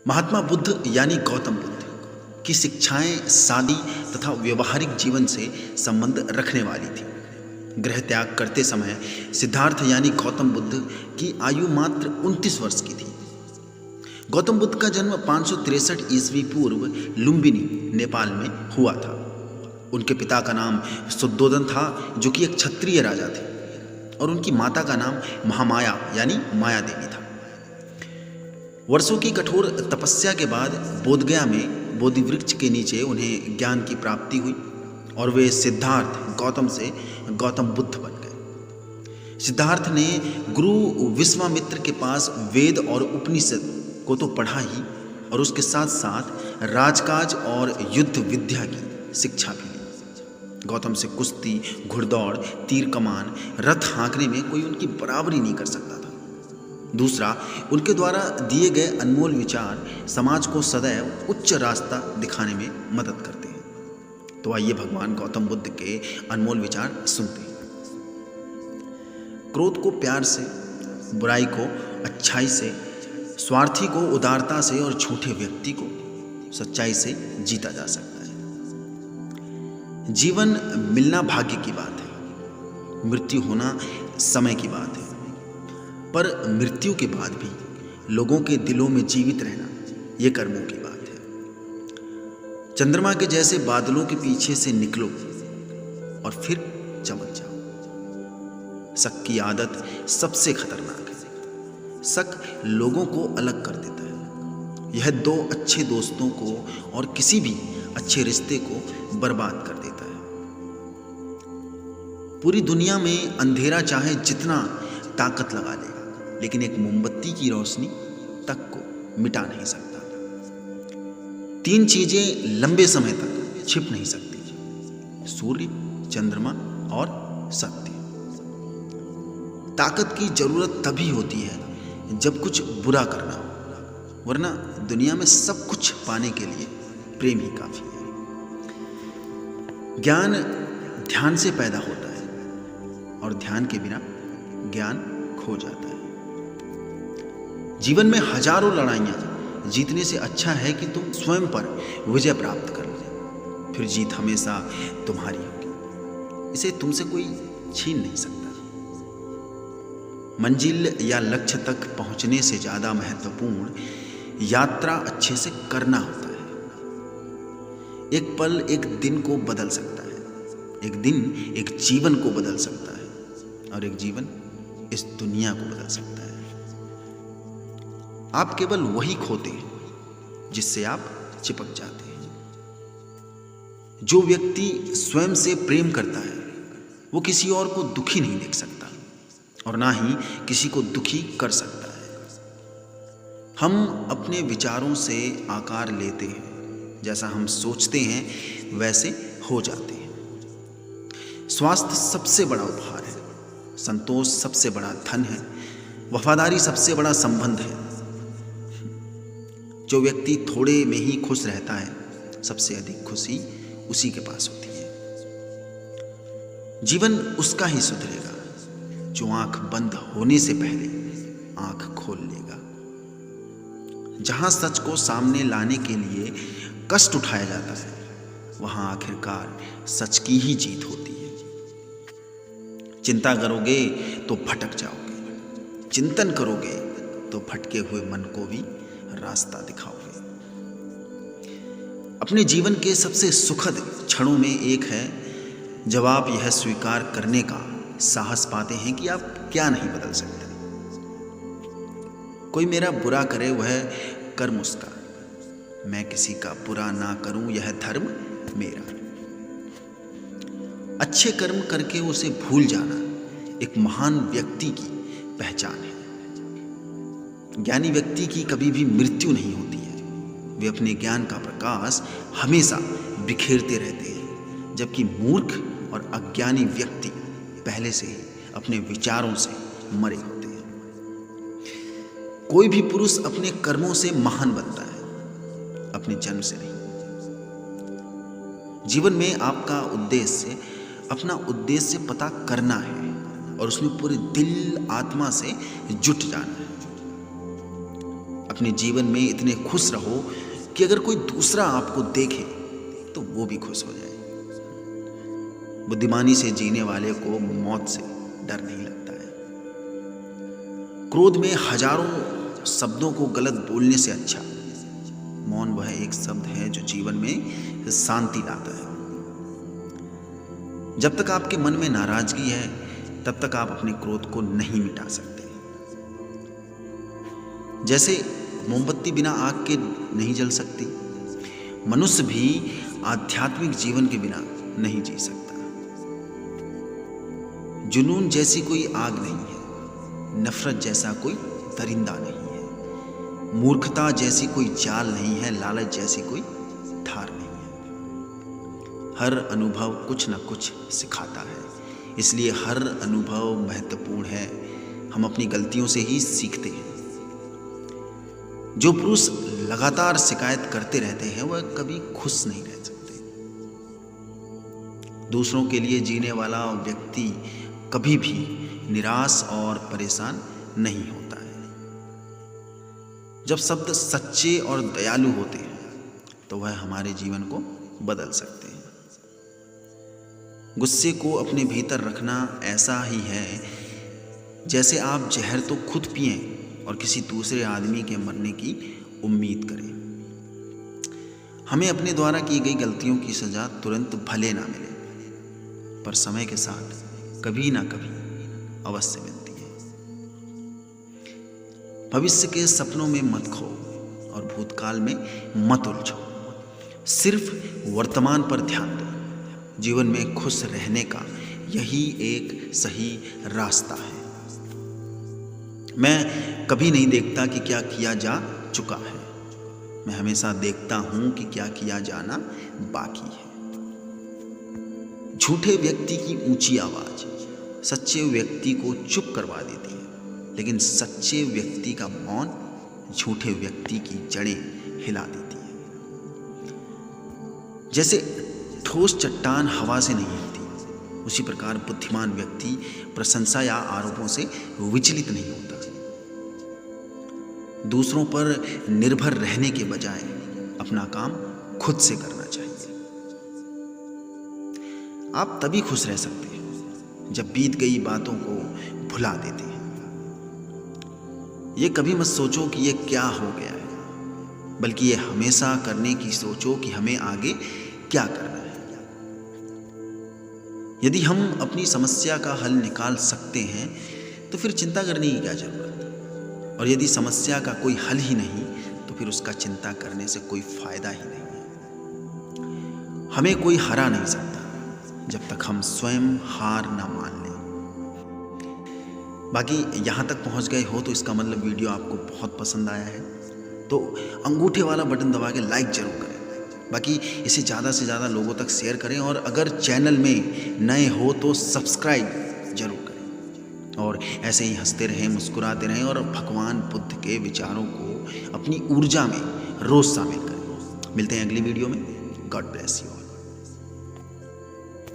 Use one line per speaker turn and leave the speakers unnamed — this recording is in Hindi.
महात्मा बुद्ध यानी गौतम बुद्ध की शिक्षाएं सादी तथा व्यवहारिक जीवन से संबंध रखने वाली थी। गृह त्याग करते समय सिद्धार्थ यानी गौतम बुद्ध की आयु मात्र 29 वर्ष की थी। गौतम बुद्ध का जन्म 563 ईस्वी पूर्व लुम्बिनी नेपाल में हुआ था। उनके पिता का नाम शुद्धोदन था, जो कि एक क्षत्रिय राजा थे, और उनकी माता का नाम महामाया यानी माया देवी था। वर्षों की कठोर तपस्या के बाद बोधगया में बोधि वृक्ष के नीचे उन्हें ज्ञान की प्राप्ति हुई और वे सिद्धार्थ गौतम से गौतम बुद्ध बन गए। सिद्धार्थ ने गुरु विश्वामित्र के पास वेद और उपनिषद को तो पढ़ा ही, और उसके साथ साथ राजकाज और युद्ध विद्या की शिक्षा भी ली। गौतम से कुश्ती, घुड़दौड़, तीर कमान, रथ हाँकने में कोई उनकी बराबरी नहीं कर सकता था। दूसरा, उनके द्वारा दिए गए अनमोल विचार समाज को सदैव उच्च रास्ता दिखाने में मदद करते हैं। तो आइए भगवान गौतम बुद्ध के अनमोल विचार सुनते हैं। क्रोध को प्यार से, बुराई को अच्छाई से, स्वार्थी को उदारता से और झूठे व्यक्ति को सच्चाई से जीता जा सकता है। जीवन मिलना भाग्य की बात है, मृत्यु होना समय की बात है, पर मृत्यु के बाद भी लोगों के दिलों में जीवित रहना ये कर्मों की बात है। चंद्रमा के जैसे बादलों के पीछे से निकलो और फिर चमक जाओ। शक की आदत सबसे खतरनाक है। शक लोगों को अलग कर देता है। यह दो अच्छे दोस्तों को और किसी भी अच्छे रिश्ते को बर्बाद कर देता है। पूरी दुनिया में अंधेरा चाहे जितना ताकत लगा ले, लेकिन एक मोमबत्ती की रोशनी तक को मिटा नहीं सकता। तीन चीजें लंबे समय तक छिप नहीं सकती: सूर्य, चंद्रमा और सत्य। ताकत की जरूरत तभी होती है जब कुछ बुरा करना हो, वरना दुनिया में सब कुछ पाने के लिए प्रेम ही काफी है। ज्ञान ध्यान से पैदा होता है, और ध्यान के बिना ज्ञान खो जाता है। जीवन में हजारों लड़ाइयाँ जीतने से अच्छा है कि तुम स्वयं पर विजय प्राप्त कर लो, फिर जीत हमेशा तुम्हारी होगी। इसे तुमसे कोई छीन नहीं सकता। मंजिल या लक्ष्य तक पहुंचने से ज्यादा महत्वपूर्ण यात्रा अच्छे से करना होता है। एक पल एक दिन को बदल सकता है, एक दिन एक जीवन को बदल सकता है, और एक जीवन इस दुनिया को बदल सकता है। आप केवल वही खोते हैं जिससे आप चिपक जाते हैं। जो व्यक्ति स्वयं से प्रेम करता है वो किसी और को दुखी नहीं देख सकता, और ना ही किसी को दुखी कर सकता है। हम अपने विचारों से आकार लेते हैं। जैसा हम सोचते हैं वैसे हो जाते हैं। स्वास्थ्य सबसे बड़ा उपहार है, संतोष सबसे बड़ा धन है, वफादारी सबसे बड़ा संबंध है। जो व्यक्ति थोड़े में ही खुश रहता है, सबसे अधिक खुशी उसी के पास होती है। जीवन उसका ही सुधरेगा जो आंख बंद होने से पहले आंख खोल लेगा। जहां सच को सामने लाने के लिए कष्ट उठाया जाता है, वहां आखिरकार सच की ही जीत होती है। चिंता करोगे तो भटक जाओगे, चिंतन करोगे तो भटके हुए मन को भी रास्ता दिखाओगे। अपने जीवन के सबसे सुखद क्षणों में एक है जब आप यह स्वीकार करने का साहस पाते हैं कि आप क्या नहीं बदल सकते। कोई मेरा बुरा करे वह कर्म उसका, मैं किसी का बुरा ना करूं यह धर्म मेरा। अच्छे कर्म करके उसे भूल जाना एक महान व्यक्ति की पहचान है। ज्ञानी व्यक्ति की कभी भी मृत्यु नहीं होती है। वे अपने ज्ञान का प्रकाश हमेशा बिखेरते रहते हैं, जबकि मूर्ख और अज्ञानी व्यक्ति पहले से ही अपने विचारों से मरे होते हैं। कोई भी पुरुष अपने कर्मों से महान बनता है, अपने जन्म से नहीं। जीवन में आपका उद्देश्य अपना उद्देश्य पता करना है और उसमें पूरे दिल आत्मा से जुट जाना है। अपने जीवन में इतने खुश रहो कि अगर कोई दूसरा आपको देखे तो वो भी खुश हो जाए। बुद्धिमानी से जीने वाले को मौत से डर नहीं लगता है। क्रोध में हजारों शब्दों को गलत बोलने से अच्छा मौन वह एक शब्द है जो जीवन में शांति लाता है। जब तक आपके मन में नाराजगी है तब तक आप अपने क्रोध को नहीं मिटा सकते। जैसे मोमबत्ती बिना आग के नहीं जल सकती, मनुष्य भी आध्यात्मिक जीवन के बिना नहीं जी सकता। जुनून जैसी कोई आग नहीं है, नफरत जैसा कोई दरिंदा नहीं है, मूर्खता जैसी कोई चाल नहीं है, लालच जैसी कोई धार नहीं है। हर अनुभव कुछ न कुछ सिखाता है, इसलिए हर अनुभव महत्वपूर्ण है। हम अपनी गलतियों से ही सीखते हैं। जो पुरुष लगातार शिकायत करते रहते हैं वह कभी खुश नहीं रह सकते। दूसरों के लिए जीने वाला व्यक्ति कभी भी निराश और परेशान नहीं होता है। जब शब्द सच्चे और दयालु होते हैं तो वह हमारे जीवन को बदल सकते हैं। गुस्से को अपने भीतर रखना ऐसा ही है जैसे आप जहर तो खुद पिएं और किसी दूसरे आदमी के मरने की उम्मीद करें। हमें अपने द्वारा की गई गलतियों की सजा तुरंत भले ना मिले, पर समय के साथ कभी ना कभी अवश्य मिलती है। भविष्य के सपनों में मत खो और भूतकाल में मत उलझो। सिर्फ वर्तमान पर ध्यान दो। जीवन में खुश रहने का यही एक सही रास्ता है। मैं कभी नहीं देखता कि क्या किया जा चुका है, मैं हमेशा देखता हूं कि क्या किया जाना बाकी है। झूठे व्यक्ति की ऊंची आवाज सच्चे व्यक्ति को चुप करवा देती है, लेकिन सच्चे व्यक्ति का मौन झूठे व्यक्ति की जड़ें हिला देती है। जैसे ठोस चट्टान हवा से नहीं हिलती, उसी प्रकार बुद्धिमान व्यक्ति प्रशंसा या आरोपों से विचलित नहीं होता। दूसरों पर निर्भर रहने के बजाय अपना काम खुद से करना चाहिए। आप तभी खुश रह सकते हैं जब बीत गई बातों को भुला देते हैं। ये कभी मत सोचो कि ये क्या हो गया है, बल्कि ये हमेशा करने की सोचो कि हमें आगे क्या करना है। यदि हम अपनी समस्या का हल निकाल सकते हैं तो फिर चिंता करने की क्या जरूरत, और यदि समस्या का कोई हल ही नहीं तो फिर उसका चिंता करने से कोई फायदा ही नहीं है। हमें कोई हरा नहीं सकता जब तक हम स्वयं हार ना मान लें। बाकी यहाँ तक पहुँच गए हो तो इसका मतलब वीडियो आपको बहुत पसंद आया है, तो अंगूठे वाला बटन दबा के लाइक जरूर करें। बाकी इसे ज़्यादा से ज़्यादा लोगों तक शेयर करें, और अगर चैनल में नए हो तो सब्सक्राइब जरूर करें। और ऐसे ही हंसते रहें, मुस्कुराते रहें और भगवान बुद्ध के विचारों को अपनी ऊर्जा में रोज़ शामिल करें। मिलते हैं अगली वीडियो में। God bless you.